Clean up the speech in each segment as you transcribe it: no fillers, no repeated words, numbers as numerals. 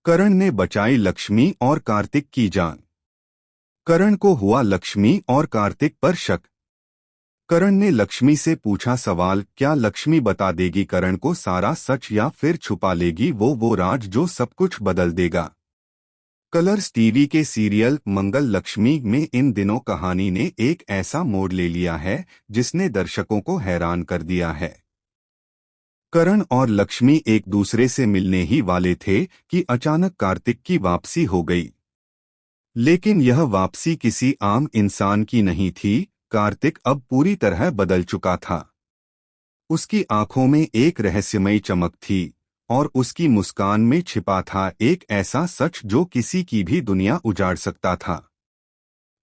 करण ने बचाई लक्ष्मी और कार्तिक की जान। करण को हुआ लक्ष्मी और कार्तिक पर शक। करण ने लक्ष्मी से पूछा सवाल, क्या लक्ष्मी बता देगी करण को सारा सच या फिर छुपा लेगी वो राज जो सब कुछ बदल देगा। कलर्स टीवी के सीरियल मंगल लक्ष्मी में इन दिनों कहानी ने एक ऐसा मोड़ ले लिया है जिसने दर्शकों को हैरान कर दिया है। करण और लक्ष्मी एक दूसरे से मिलने ही वाले थे कि अचानक कार्तिक की वापसी हो गई। लेकिन यह वापसी किसी आम इंसान की नहीं थी। कार्तिक अब पूरी तरह बदल चुका था। उसकी आंखों में एक रहस्यमयी चमक थी और उसकी मुस्कान में छिपा था एक ऐसा सच जो किसी की भी दुनिया उजाड़ सकता था।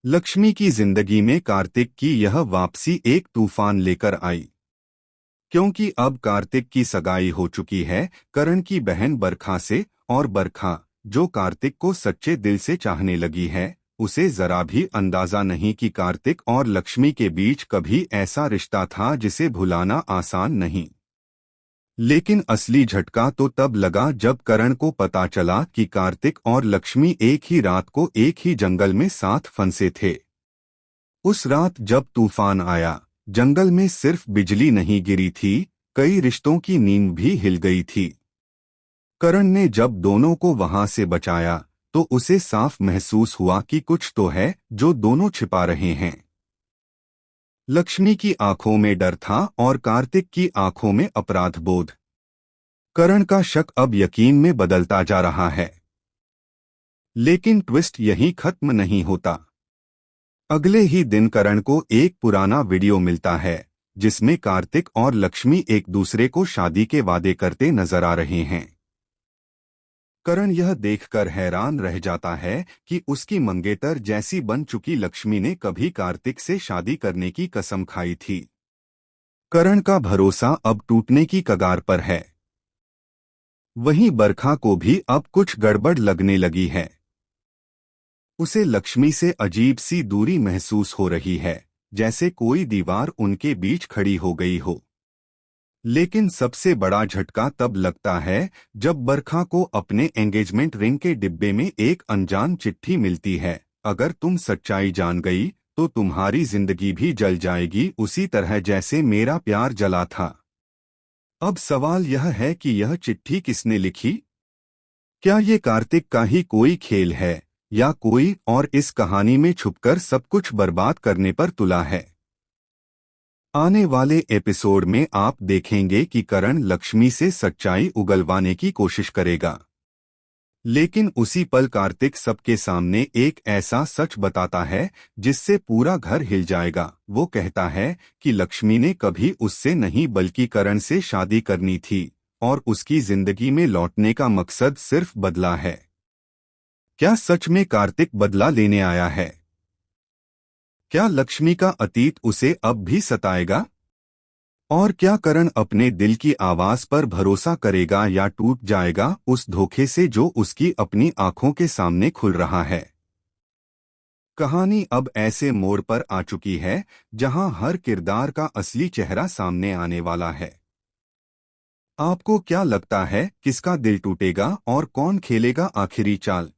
लक्ष्मी की जिंदगी में कार्तिक की यह वापसी एक तूफान लेकर आई, क्योंकि अब कार्तिक की सगाई हो चुकी है करण की बहन बरखा से, और बरखा जो कार्तिक को सच्चे दिल से चाहने लगी है, उसे जरा भी अंदाजा नहीं कि कार्तिक और लक्ष्मी के बीच कभी ऐसा रिश्ता था जिसे भुलाना आसान नहीं। लेकिन असली झटका तो तब लगा जब करण को पता चला कि कार्तिक और लक्ष्मी एक ही रात को एक ही जंगल में साथ फंसे थे। उस रात जब तूफान आया, जंगल में सिर्फ बिजली नहीं गिरी थी, कई रिश्तों की नींद भी हिल गई थी। करण ने जब दोनों को वहां से बचाया तो उसे साफ महसूस हुआ कि कुछ तो है जो दोनों छिपा रहे हैं। लक्ष्मी की आंखों में डर था और कार्तिक की आंखों में अपराध बोध। करण का शक अब यकीन में बदलता जा रहा है। लेकिन ट्विस्ट यहीं खत्म नहीं होता। अगले ही दिन करण को एक पुराना वीडियो मिलता है जिसमें कार्तिक और लक्ष्मी एक दूसरे को शादी के वादे करते नजर आ रहे हैं। करण यह देखकर हैरान रह जाता है कि उसकी मंगेतर जैसी बन चुकी लक्ष्मी ने कभी कार्तिक से शादी करने की कसम खाई थी। करण का भरोसा अब टूटने की कगार पर है। वहीं बरखा को भी अब कुछ गड़बड़ लगने लगी है। उसे लक्ष्मी से अजीब सी दूरी महसूस हो रही है, जैसे कोई दीवार उनके बीच खड़ी हो गई हो। लेकिन सबसे बड़ा झटका तब लगता है जब बरखा को अपने एंगेजमेंट रिंग के डिब्बे में एक अनजान चिट्ठी मिलती है। अगर तुम सच्चाई जान गई तो तुम्हारी जिंदगी भी जल जाएगी उसी तरह जैसे मेरा प्यार जला था। अब सवाल यह है कि यह चिट्ठी किसने लिखी? क्या ये कार्तिक का ही कोई खेल है या कोई और इस कहानी में छुपकर सब कुछ बर्बाद करने पर तुला है? आने वाले एपिसोड में आप देखेंगे कि करण लक्ष्मी से सच्चाई उगलवाने की कोशिश करेगा, लेकिन उसी पल कार्तिक सबके सामने एक ऐसा सच बताता है जिससे पूरा घर हिल जाएगा। वो कहता है कि लक्ष्मी ने कभी उससे नहीं बल्कि करण से शादी करनी थी और उसकी जिंदगी में लौटने का मकसद सिर्फ बदला है। क्या सच में कार्तिक बदला लेने आया है? क्या लक्ष्मी का अतीत उसे अब भी सताएगा? और क्या करण अपने दिल की आवाज पर भरोसा करेगा या टूट जाएगा उस धोखे से जो उसकी अपनी आंखों के सामने खुल रहा है? कहानी अब ऐसे मोड़ पर आ चुकी है जहां हर किरदार का असली चेहरा सामने आने वाला है। आपको क्या लगता है, किसका दिल टूटेगा और कौन खेलेगा आखिरी चाल?